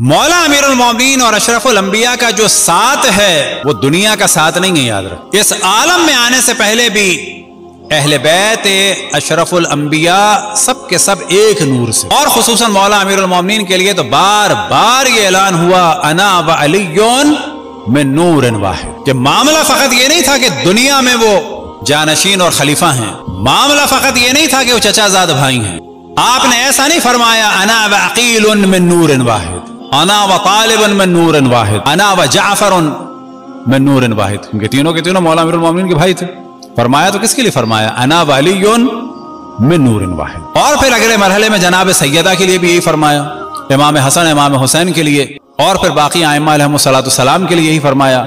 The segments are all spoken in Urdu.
مولا امیر المومنین اور اشرف الانبیاء کا جو ساتھ ہے وہ دنیا کا ساتھ نہیں ہے، یاد رکھ۔ اس عالم میں آنے سے پہلے بھی اہل بیت اشرف الانبیاء سب کے سب ایک نور سے، اور خصوصاً مولا امیر المومنین کے لیے تو بار بار یہ اعلان ہوا انا وعلی من نور واحد، کہ معاملہ فقط یہ نہیں تھا کہ دنیا میں وہ جانشین اور خلیفہ ہیں، معاملہ فقط یہ نہیں تھا کہ وہ چچا زاد بھائی ہیں۔ آپ نے ایسا نہیں فرمایا انا وعقیل من نور واحد، انا وطالب من نور واحد، انا وجعفر من نور واحد، کیونکہ تینوں کے تینوں مولا امیر المومنین کے بھائی تھے۔ فرمایا تو کس کے لیے فرمایا؟ انا وعلی من نور واحد۔ اور پھر اگلے مرحلے میں جناب سیدہ کے لیے بھی یہی فرمایا، امام حسن امام حسین کے لیے، اور پھر باقی ائمہ علیہم السلام کے لیے یہی فرمایا۔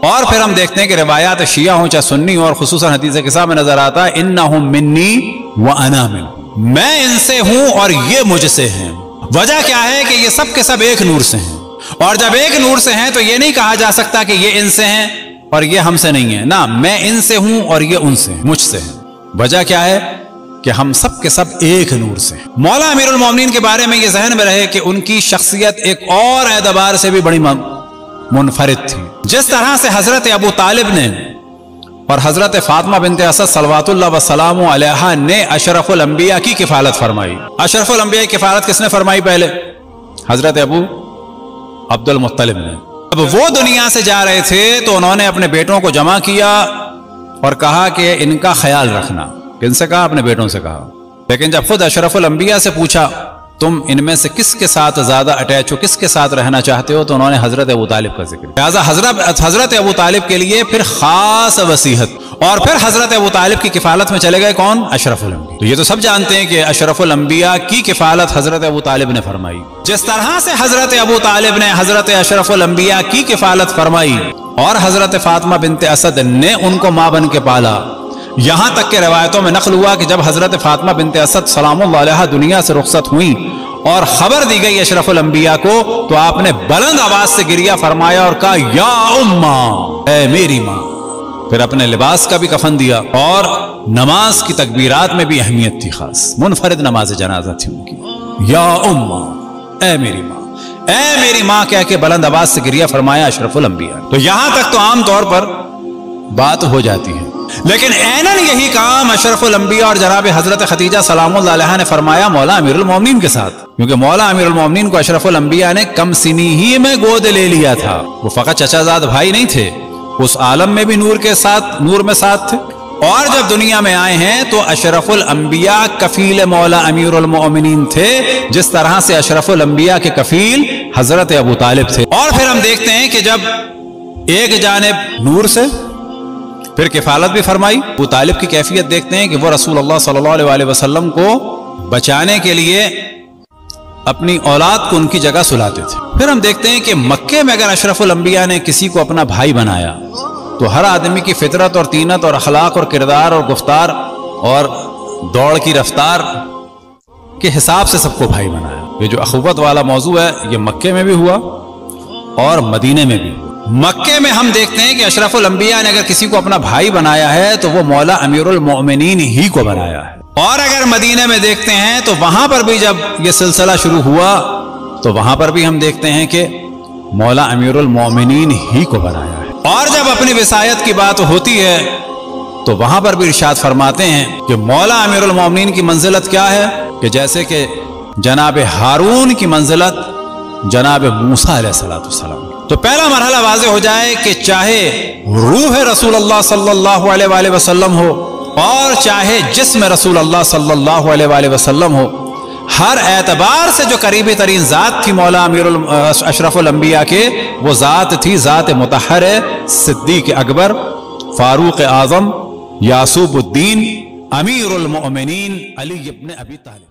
اور پھر ہم دیکھتے ہیں کہ روایات شیعہ ہوں چاہے سنی ہوں، اور خصوصاً حدیث قصہ میں نظر آتا ہے انہم منی وانا منہم، میں ان سے ہوں اور یہ مجھ سے ہیں۔ وجہ کیا ہے کہ یہ سب کے سب ایک نور سے ہیں، اور جب ایک نور سے ہیں تو یہ نہیں کہا جا سکتا کہ یہ ان سے ہیں اور یہ ہم سے نہیں ہے، نہ، میں ان سے ہوں اور یہ ان سے ہیں، مجھ سے ہیں۔ وجہ کیا ہے کہ ہم سب کے سب ایک نور سے ہیں۔ مولا امیر المومنین کے بارے میں یہ ذہن میں رہے کہ ان کی شخصیت ایک اور اعتبار سے بھی بڑی منفرد تھی۔ جس طرح سے حضرت ابو طالب نے اور حضرت فاطمہ بنت اسد صلوات اللہ وسلام علیہا نے اشرف الانبیاء کی کفالت فرمائی۔ اشرف الانبیاء کی کفالت کس نے فرمائی پہلے؟ حضرت ابو عبد المطلب نے۔ اب وہ دنیا سے جا رہے تھے تو انہوں نے اپنے بیٹوں کو جمع کیا اور کہا کہ ان کا خیال رکھنا۔ کن سے کہا؟ اپنے بیٹوں سے کہا۔ لیکن جب خود اشرف الانبیاء سے پوچھا تم ان میں سے کس کے ساتھ زیادہ اٹیچ ہو، کس کے ساتھ رہنا چاہتے ہو، تو انہوں نے حضرت ابو طالب کا ذکر کیا۔ لہٰذا حضرت ابو طالب کے لیے پھر خاص وصیحت، اور پھر حضرت ابو طالب کی کفالت میں چلے گئے کون؟ اشرف الانبیاء۔ تو یہ تو سب جانتے ہیں کہ اشرف الانبیاء کی کفالت حضرت ابو طالب نے فرمائی۔ جس طرح سے حضرت ابو طالب نے حضرت اشرف الانبیاء کی کفالت فرمائی اور حضرت فاطمہ بنت اسد نے ان کو ماں بن کے پالا، یہاں تک کہ روایتوں میں نقل ہوا کہ جب حضرت فاطمہ بنت اسد سلام اللہ علیہا دنیا سے رخصت ہوئیں اور خبر دی گئی اشرف الانبیاء کو، تو آپ نے بلند آواز سے گریہ فرمایا اور کہا یا اماں، اے میری ماں۔ پھر اپنے لباس کا بھی کفن دیا، اور نماز کی تکبیرات میں بھی اہمیت تھی، خاص منفرد نماز جنازہ تھی ان کی۔ یا اماں، اے میری ماں، اے میری ماں کہہ کے بلند آواز سے گریہ فرمایا اشرف الانبیاء۔ تو یہاں تک تو عام طور پر بات ہو جاتی ہے، لیکن اینن یہی کام اشرف الانبیاء اور جناب حضرت خدیجہ سلام اللہ علیہا نے فرمایا مولا امیر المومنین کے ساتھ، کیونکہ مولا امیر المومنین کو اشرف الانبیاء نے کم سنی ہی میں گود لے لیا تھا۔ وہ فقط چچا زاد بھائی نہیں تھے، اس عالم میں بھی نور کے ساتھ، نور میں ساتھ تھے، اور جب دنیا میں آئے ہیں تو اشرف الانبیاء کفیل مولا امیر المومنین تھے، جس طرح سے اشرف الانبیاء کے کفیل حضرت ابو طالب تھے۔ اور پھر ہم دیکھتے ہیں کہ جب ایک جانب نور سے پھر کفالت بھی فرمائی، ابو طالب کی کیفیت دیکھتے ہیں کہ وہ رسول اللہ صلی اللہ علیہ وسلم کو بچانے کے لیے اپنی اولاد کو ان کی جگہ سلاتے تھے۔ پھر ہم دیکھتے ہیں کہ مکے میں اگر اشرف الانبیاء نے کسی کو اپنا بھائی بنایا تو ہر آدمی کی فطرت اور طینت اور اخلاق اور کردار اور گفتار اور دوڑ کی رفتار کے حساب سے سب کو بھائی بنایا۔ یہ جو اخوت والا موضوع ہے یہ مکے میں بھی ہوا اور مدینے میں بھی ہوا۔ مکے میں ہم دیکھتے ہیں کہ اشرف الانبیاء نے اگر کسی کو اپنا بھائی بنایا ہے تو وہ مولا امیر المومنین ہی کو بنایا ہے، اور اگر مدینے میں دیکھتے ہیں تو وہاں پر بھی جب یہ سلسلہ شروع ہوا تو وہاں پر بھی ہم دیکھتے ہیں کہ مولا امیر المومنین ہی کو بنایا ہے۔ اور جب اپنی وصایت کی بات ہوتی ہے تو وہاں پر بھی ارشاد فرماتے ہیں کہ مولا امیر المومنین کی منزلت کیا ہے، کہ جیسے کہ جناب ہارون کی منزلت جناب موسیٰ علیہ السلام۔ تو پہلا مرحلہ واضح ہو جائے کہ چاہے روح رسول اللہ صلی اللہ علیہ وآلہ وسلم ہو اور چاہے جسم رسول اللہ صلی اللہ علیہ وآلہ وسلم ہو، ہر اعتبار سے جو قریبی ترین ذات تھی مولا امیر اشرف الانبیاء کے، وہ ذات تھی ذات مطہر صدیق اکبر فاروق اعظم یعصوب الدین امیر المؤمنین علی ابن ابی طالب۔